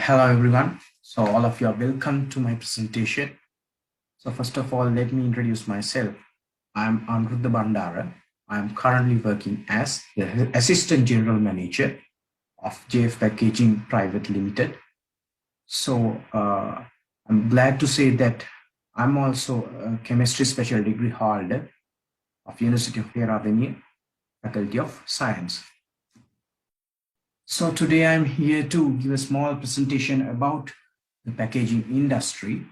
Hello everyone. So all of you are welcome to my presentation. So first of all, let me introduce myself. I'm Anuruddha Bandara. I'm currently working as the Assistant General Manager of JF Packaging Private Limited. So I'm glad to say that I'm also a chemistry special degree holder of University of Peradeniya, Faculty of Science. So today I'm here to give a small presentation about the packaging industry.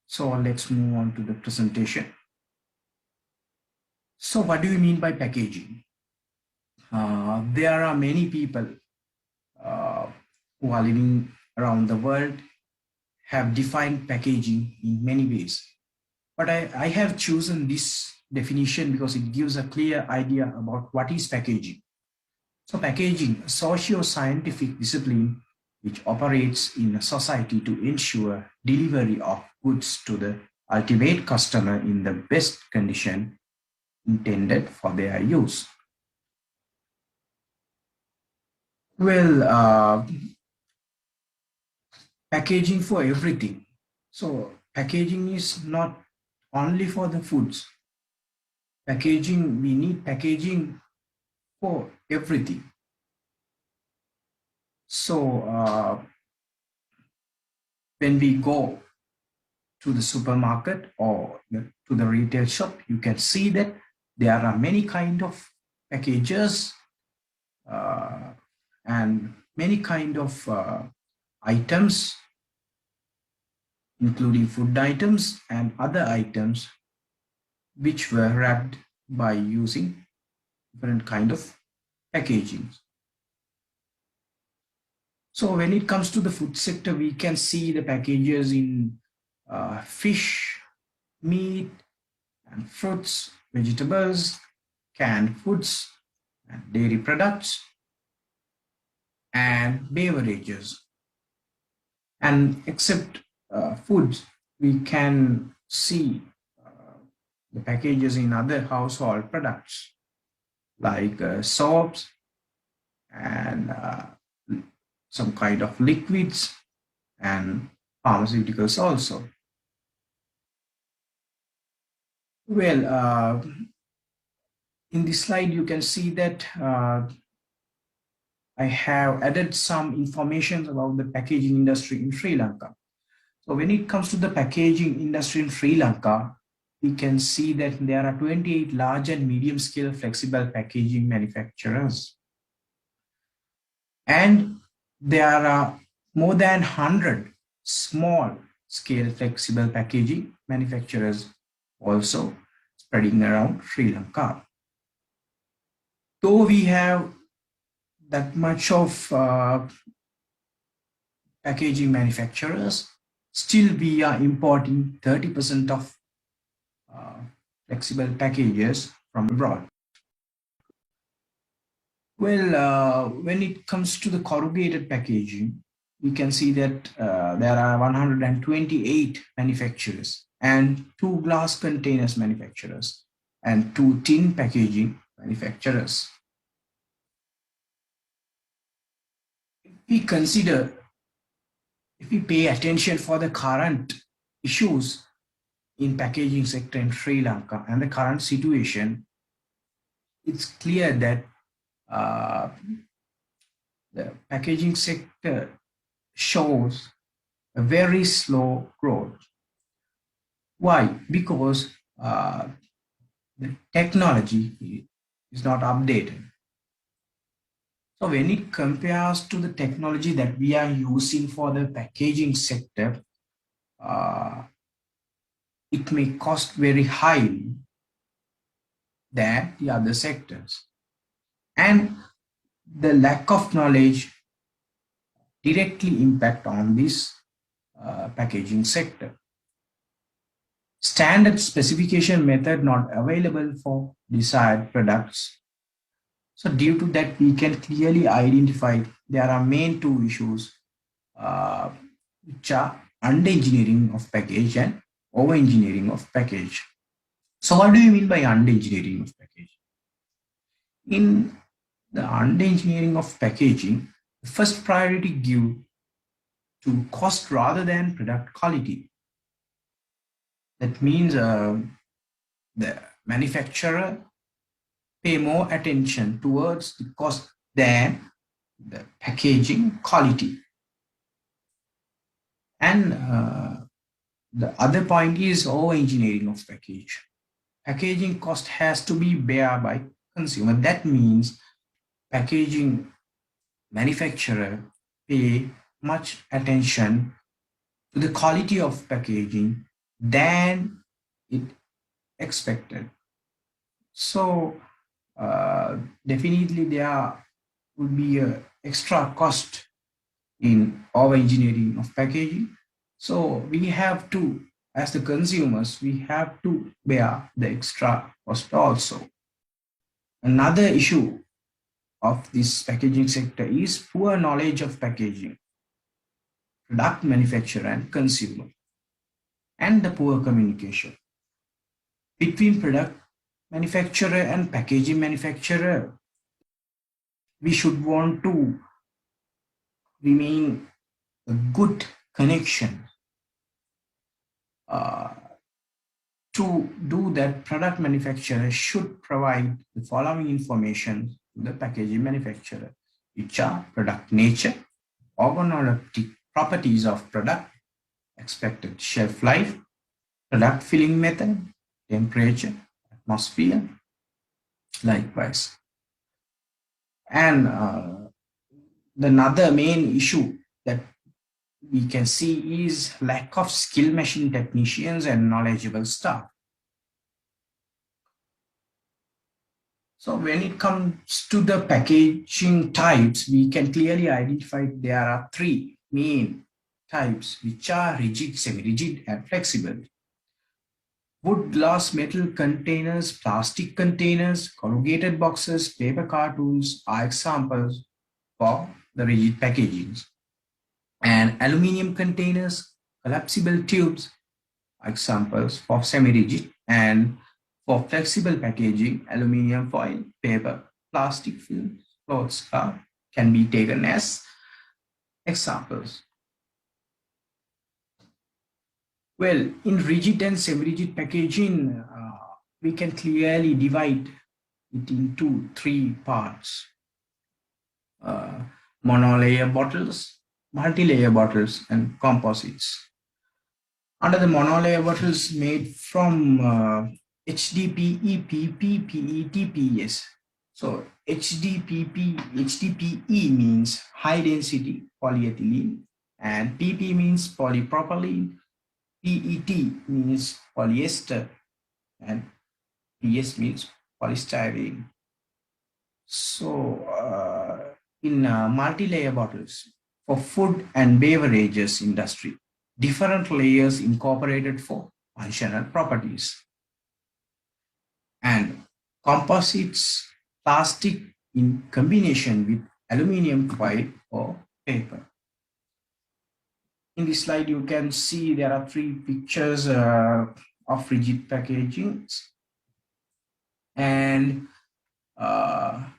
So let's move on to the presentation. So what do you mean by packaging? There are many people uh, who are living around the world have defined packaging in many ways. But I have chosen this definition because it gives a clear idea about what is packaging. So packaging, a socio-scientific discipline which operates in a society to ensure delivery of goods to the ultimate customer in the best condition intended for their use. Well, packaging for everything. So packaging is not only for the foods. Packaging, we need packaging for everything. So when we go to the supermarket or to the retail shop, you can see that there are many kind of packages and many kind of items, including food items and other items which were wrapped by using different kind of packaging. So when it comes to the food sector, we can see the packages in fish, meat, and fruits, vegetables, canned foods, and dairy products, and beverages. And except foods, we can see the packages in other household products like soaps and some kind of liquids and pharmaceuticals also. Well, in this slide, you can see that I have added some information about the packaging industry in Sri Lanka. So when it comes to the packaging industry in Sri Lanka, we can see that there are 28 large and medium scale flexible packaging manufacturers. And there are more than 100 small scale flexible packaging manufacturers also spreading around Sri Lanka. Though we have that much of packaging manufacturers, still we are importing 30% of flexible packages from abroad. Well, when it comes to the corrugated packaging, we can see that there are 128 manufacturers and 2 glass containers manufacturers and 2 tin packaging manufacturers. If we pay attention for the current issues in packaging sector in Sri Lanka and the current situation, it's clear that the packaging sector shows a very slow growth. Why? Because the technology is not updated. So when it compares to the technology that we are using for the packaging sector, it may cost very high than the other sectors. And the lack of knowledge directly impact on this packaging sector. Standard specification method not available for desired products. So due to that, we can clearly identify there are main 2 issues which are under-engineering of package and over-engineering of package. So what do you mean by under-engineering of package? In the under-engineering of packaging, the first priority given to cost rather than product quality. That means the manufacturer pay more attention towards the cost than the packaging quality. And the other point is over engineering of package. Packaging cost has to be bear by consumer. That means packaging manufacturer pay much attention to the quality of packaging than it expected. So definitely there would be a extra cost in over engineering of packaging. So we have to, as the consumers, we have to bear the extra cost also. Another issue of this packaging sector is poor knowledge of packaging, product manufacturer and consumer, and the poor communication between product manufacturer and packaging manufacturer. We should want to remain a good connection. To do that, product manufacturer should provide the following information to the packaging manufacturer, which are product nature, organoleptic properties of product, expected shelf life, product filling method, temperature, atmosphere, likewise. And another main issue that we can see is lack of skilled machine technicians and knowledgeable staff. So when it comes to the packaging types, we can clearly identify there are three main types, which are rigid, semi-rigid, and flexible. Wood, glass, metal containers, plastic containers, corrugated boxes, paper cartons are examples for the rigid packagings. And aluminum containers, collapsible tubes are examples for semi-rigid. And for flexible packaging, aluminum foil, paper, plastic film, clothes can be taken as examples. Well, in rigid and semi-rigid packaging, we can clearly divide it into three parts. Monolayer bottles, multi-layer bottles, and composites. Under the monolayer bottles made from HDPE, PP, PET, PES. So HDPE means high density polyethylene, and PP means polypropylene, PET means polyester, and PS means polystyrene. So in multi-layer bottles for food and beverages industry, different layers incorporated for functional properties. And composites, plastic in combination with aluminum foil or paper. In this slide, you can see there are three pictures of rigid packagings. And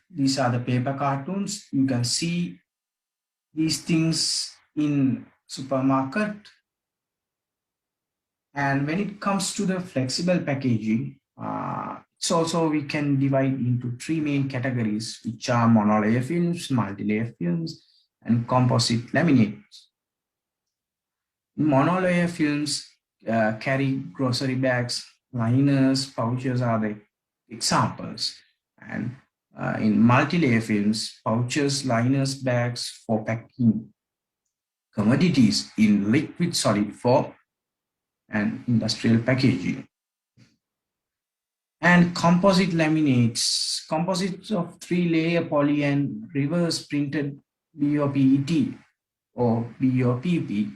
these are the paper cartoons. You can see these things in supermarket. And when it comes to the flexible packaging, it's also we can divide into three main categories, which are monolayer films, multi-layer films, and composite laminates. Monolayer films carry grocery bags, liners, pouches are the examples. And in multi-layer films, pouches, liners, bags for packing commodities in liquid solid form and industrial packaging. And composite laminates, composites of three-layer poly and reverse printed BOPET or BOPP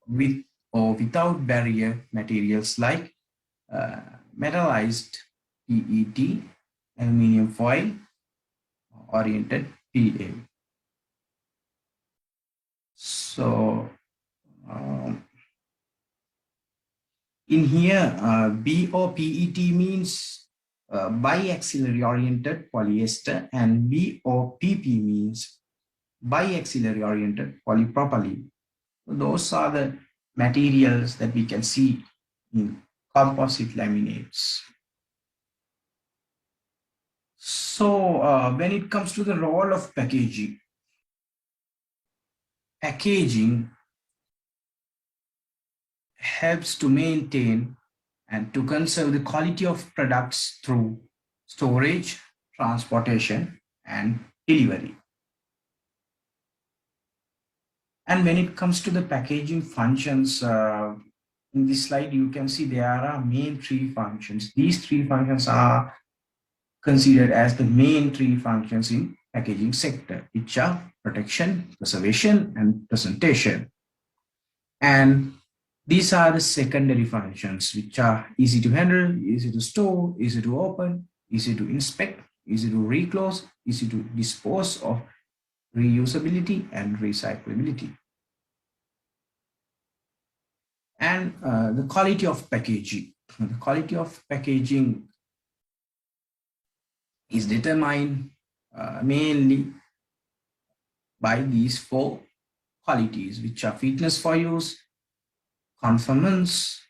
with or without barrier materials like metallized PET, aluminum foil, oriented PA. So in here, BOPET means biaxially oriented polyester, and BOPP means biaxially oriented polypropylene. Those are the materials that we can see in composite laminates. So when it comes to the role of packaging, packaging helps to maintain and to conserve the quality of products through storage, transportation, and delivery. And when it comes to the packaging functions, in this slide, you can see there are main three functions. These three functions are considered as the main three functions in packaging sector, which are protection, preservation, and presentation. And these are the secondary functions, which are easy to handle, easy to store, easy to open, easy to inspect, easy to reclose, easy to dispose of, reusability, and recyclability. And the quality of packaging. The quality of packaging is determined mainly by these four qualities, which are fitness for use, conformance,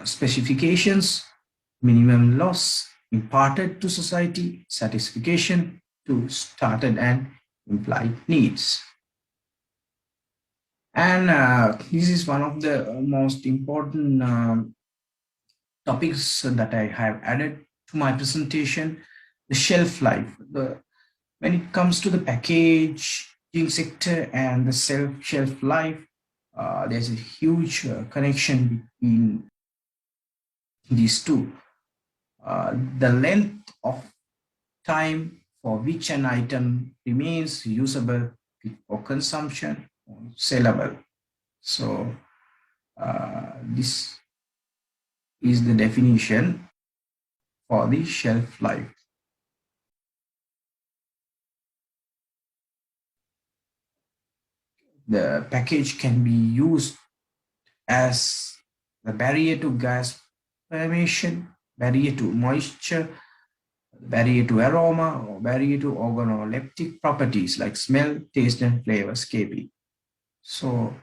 specifications, minimum loss imparted to society, satisfaction to started and implied needs. And this is one of the most important topics that I have added to my presentation, the shelf life. When it comes to the packaging sector and the shelf life, there's a huge connection between these two. The length of time for which an item remains usable for consumption or sellable. So this is the definition for the shelf life. The package can be used as the barrier to gas formation, barrier to moisture, barrier to aroma, or barrier to organoleptic properties like smell, taste, and flavor escaping. So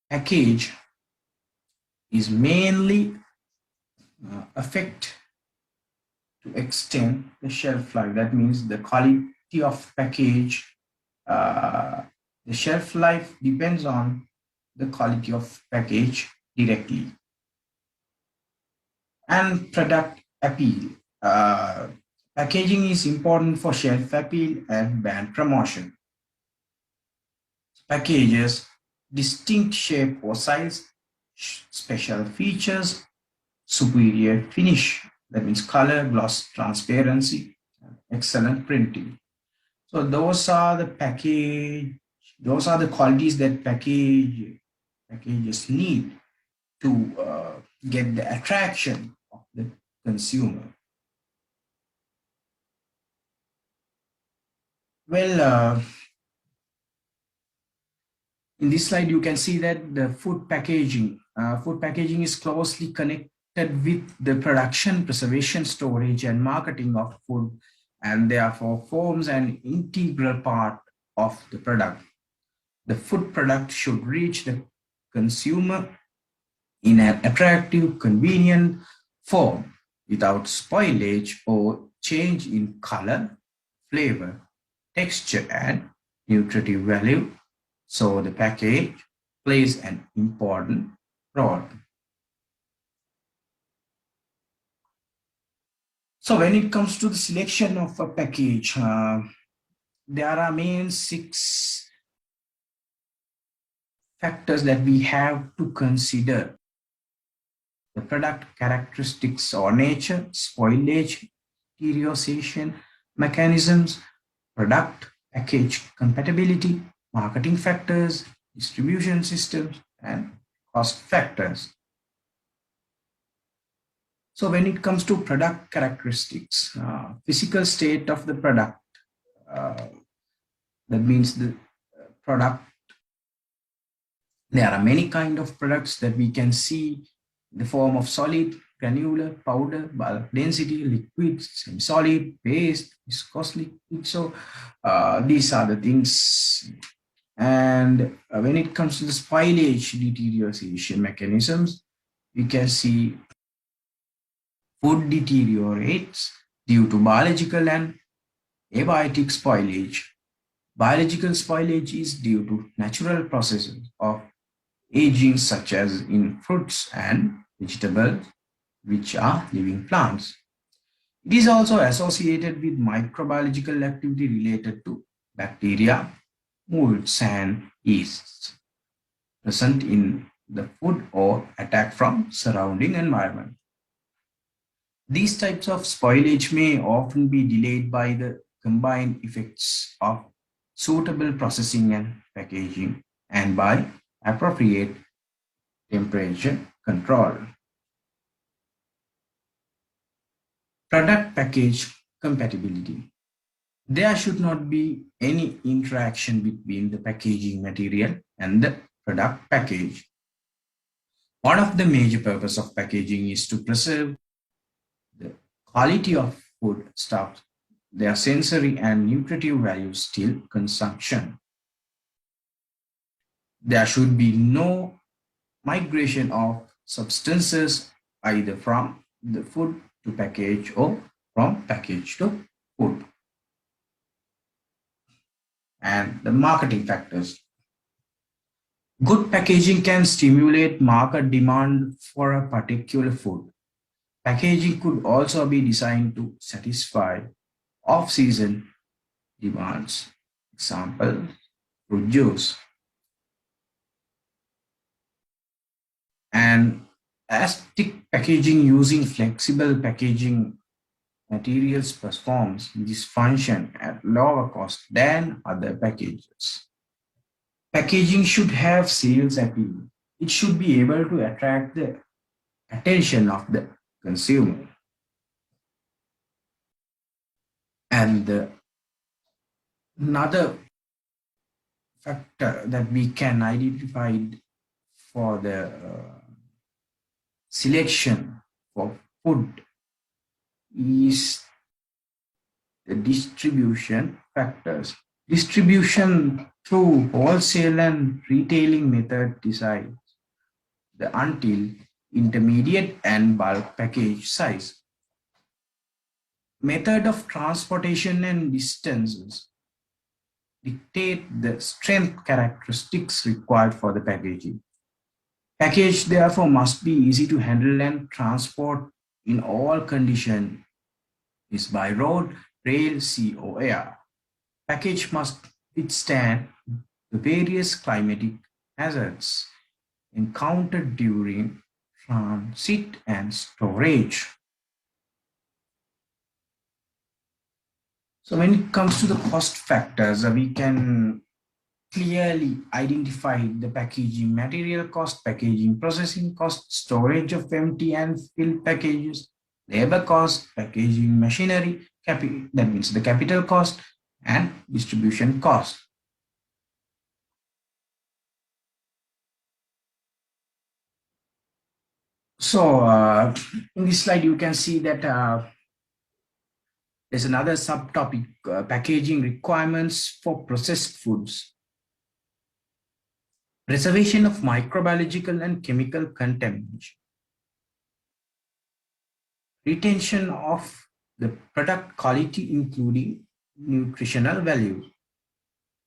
package is mainly affect to extend the shelf life. That means the quality of package, the shelf life depends on the quality of package directly. And product appeal. Packaging is important for shelf appeal and brand promotion. Packages, distinct shape or size, special features, superior finish, that means color, gloss, transparency, excellent printing. So those are the qualities that packages need to get the attraction of the consumer. Well, in this slide, you can see that the food packaging is closely connected with the production, preservation, storage, and marketing of food, and therefore forms an integral part of the product. The food product should reach the consumer in an attractive, convenient form without spoilage or change in color, flavor, texture, and nutritive value. So the package plays an important role. So when it comes to the selection of a package, there are main 6 factors that we have to consider: the product characteristics or nature, spoilage, deterioration mechanisms, product package compatibility, marketing factors, distribution systems, and cost factors. So when it comes to product characteristics, physical state of the product, that means the product, there are many kinds of products that we can see in the form of solid, granular, powder, bulk density, liquid, semi-solid, paste, viscous liquid. So these are the things. And when it comes to the spoilage deterioration mechanisms, we can see food deteriorates due to biological and abiotic spoilage. Biological spoilage is due to natural processes of aging, such as in fruits and vegetables, which are living plants. It is also associated with microbiological activity related to bacteria, molds, and yeasts present in the food or attack from surrounding environment. These types of spoilage may often be delayed by the combined effects of suitable processing and packaging and by appropriate temperature control. Product package compatibility. There should not be any interaction between the packaging material and the product package. One of the major purposes of packaging is to preserve the quality of food stuff, their sensory and nutritive values till consumption. There should be no migration of substances either from the food to package or from package to food. And the marketing factors. Good packaging can stimulate market demand for a particular food. Packaging could also be designed to satisfy off-season demands. Example, fruit juice. And aseptic packaging using flexible packaging materials performs this function at lower cost than other packages. Packaging should have sales appeal. It should be able to attract the attention of the consumer. And another factor that we can identify for the selection for food is the distribution factors. Distribution through wholesale and retailing method decides the until, intermediate, and bulk package size. Method of transportation and distances dictate the strength characteristics required for the packaging. Package therefore must be easy to handle and transport in all conditions is by road, rail, sea or air. Package must withstand the various climatic hazards encountered during transit and storage. So when it comes to the cost factors, we can clearly identify the packaging material cost, packaging processing cost, storage of empty and filled packages, labor cost, packaging machinery, that means the capital cost, and distribution cost. So in this slide, you can see that there's another subtopic, packaging requirements for processed foods. Preservation of microbiological and chemical contamination. Retention of the product quality, including nutritional value,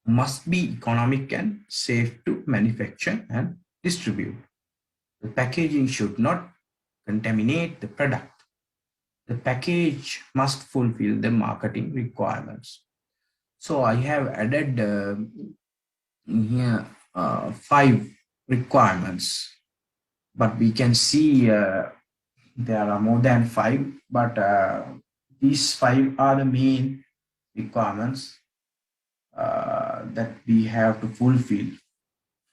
must be economic and safe to manufacture and distribute. The packaging should not contaminate the product. The package must fulfill the marketing requirements. So I have added in here 5 requirements, but we can see there are more than 5, but these 5 are the main requirements that we have to fulfill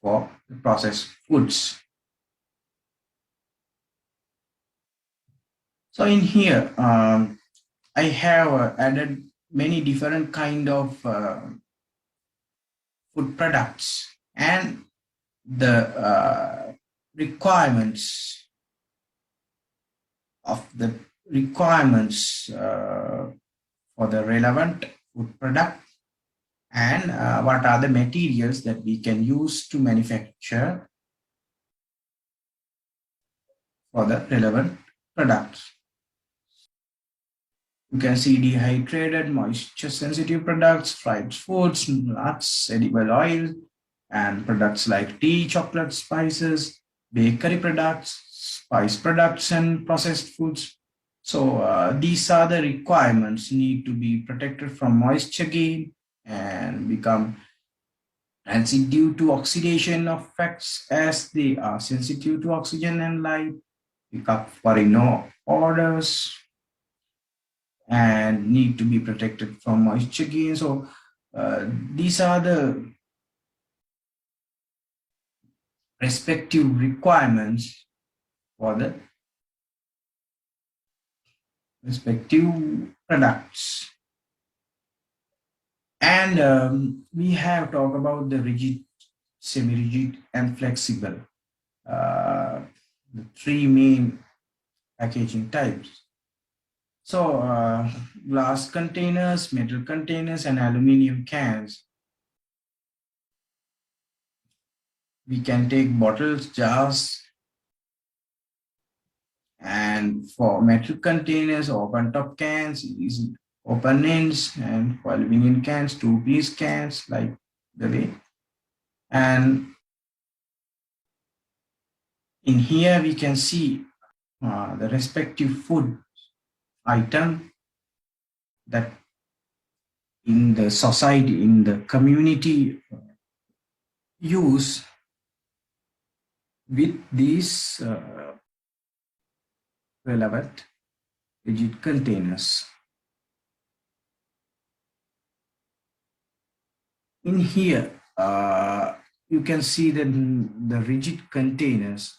for the processed foods. So in here, I have added many different kind of food products and the requirements of the requirements for the relevant food product, and what are the materials that we can use to manufacture for the relevant products. You can see dehydrated, moisture-sensitive products, fried foods, nuts, edible oil, and products like tea, chocolate, spices, bakery products, spice products, and processed foods. So these are the requirements need to be protected from moisture gain and become rancid due to oxidation effects as they are sensitive to oxygen and light, pick up foreign odors, and need to be protected from moisture gain. So these are the respective requirements for the respective products. And we have talked about the rigid, semi-rigid, and flexible, the three main packaging types. So glass containers, metal containers, and aluminum cans. We can take bottles, jars, and for metal containers, open top cans, open ends, and for aluminum cans, two-piece cans, like the way. And in here we can see the respective food item that in the society, in the community use with these relevant rigid containers. In here, you can see that the rigid containers,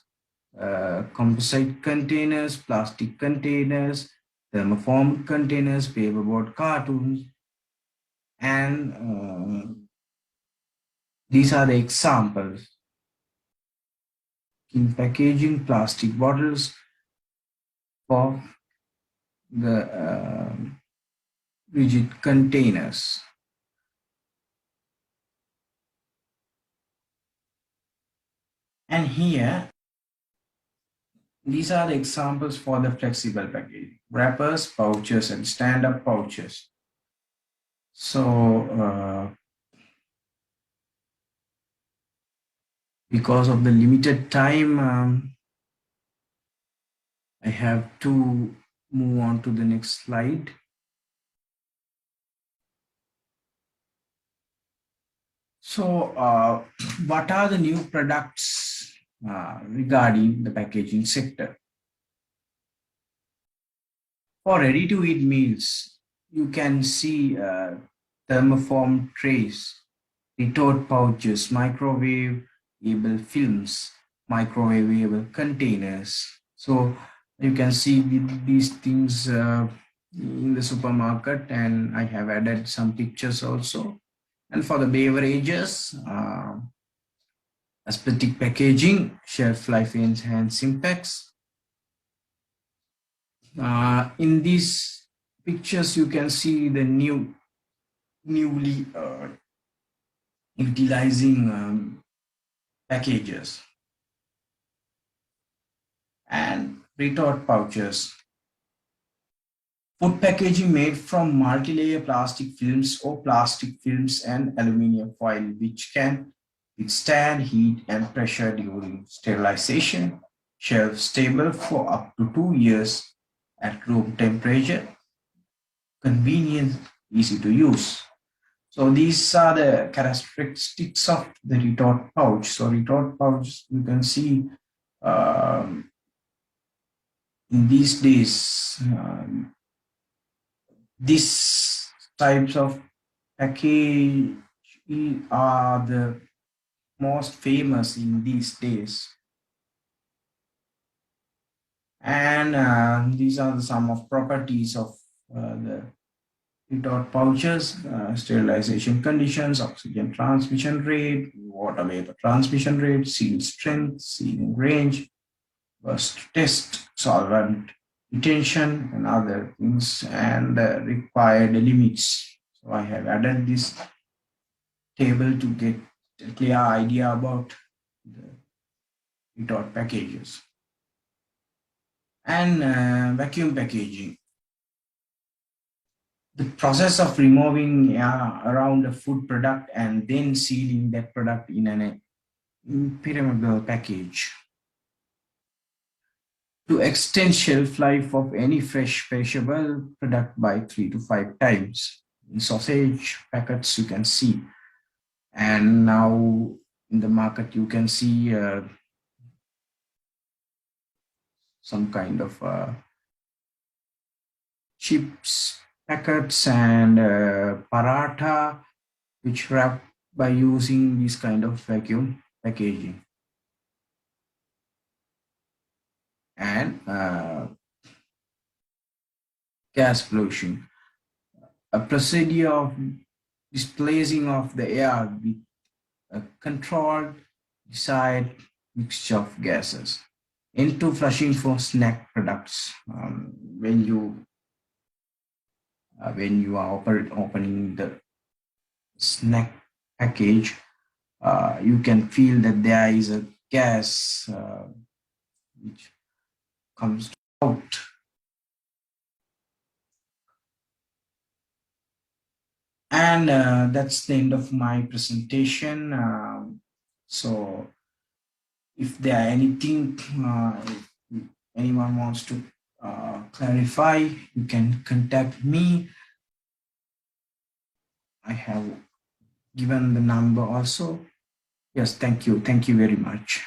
composite containers, plastic containers, thermoform containers, paperboard cartons, and these are the examples. In packaging, plastic bottles for the rigid containers. And here, these are the examples for the flexible packaging: wrappers, pouches, and stand-up pouches. So, because of the limited time, I have to move on to the next slide. So, what are the new products regarding the packaging sector? For ready-to-eat meals, you can see thermoform trays, retort pouches, microwavable films, microwavable containers. So you can see these things in the supermarket, and I have added some pictures also. And for the beverages, aesthetic packaging, shelf life enhanced impacts. In these pictures, you can see the newly utilizing packages and retort pouches. Food packaging made from multi-layer plastic films or plastic films and aluminum foil, which can withstand heat and pressure during sterilization. Shelf stable for up to 2 years at room temperature. Convenient, easy to use. So these are the characteristics of the retort pouch. So retort pouch, you can see in these days, these types of package are the most famous in these days. And these are some of properties of the retort pouches: sterilization conditions, oxygen transmission rate, water vapor transmission rate, seal strength, sealing range, burst test, solvent retention and other things, and required limits. So I have added this table to get a clear idea about the retort packages. And vacuum packaging. The process of removing around a food product and then sealing that product in an impermeable package to extend shelf life of any fresh perishable product by 3 to 5 times. In sausage packets, you can see, and now in the market, you can see some kind of chips packets and paratha, which wrap by using this kind of vacuum packaging. And gas pollution, a procedure of displacing of the air with a controlled desired mixture of gases into flushing for snack products. When you are opening the snack package, you can feel that there is a gas which comes out. And that's the end of my presentation. So if there are anything, if anyone wants to clarify, you can contact me. I have given the number also. Yes, thank you. Thank you very much.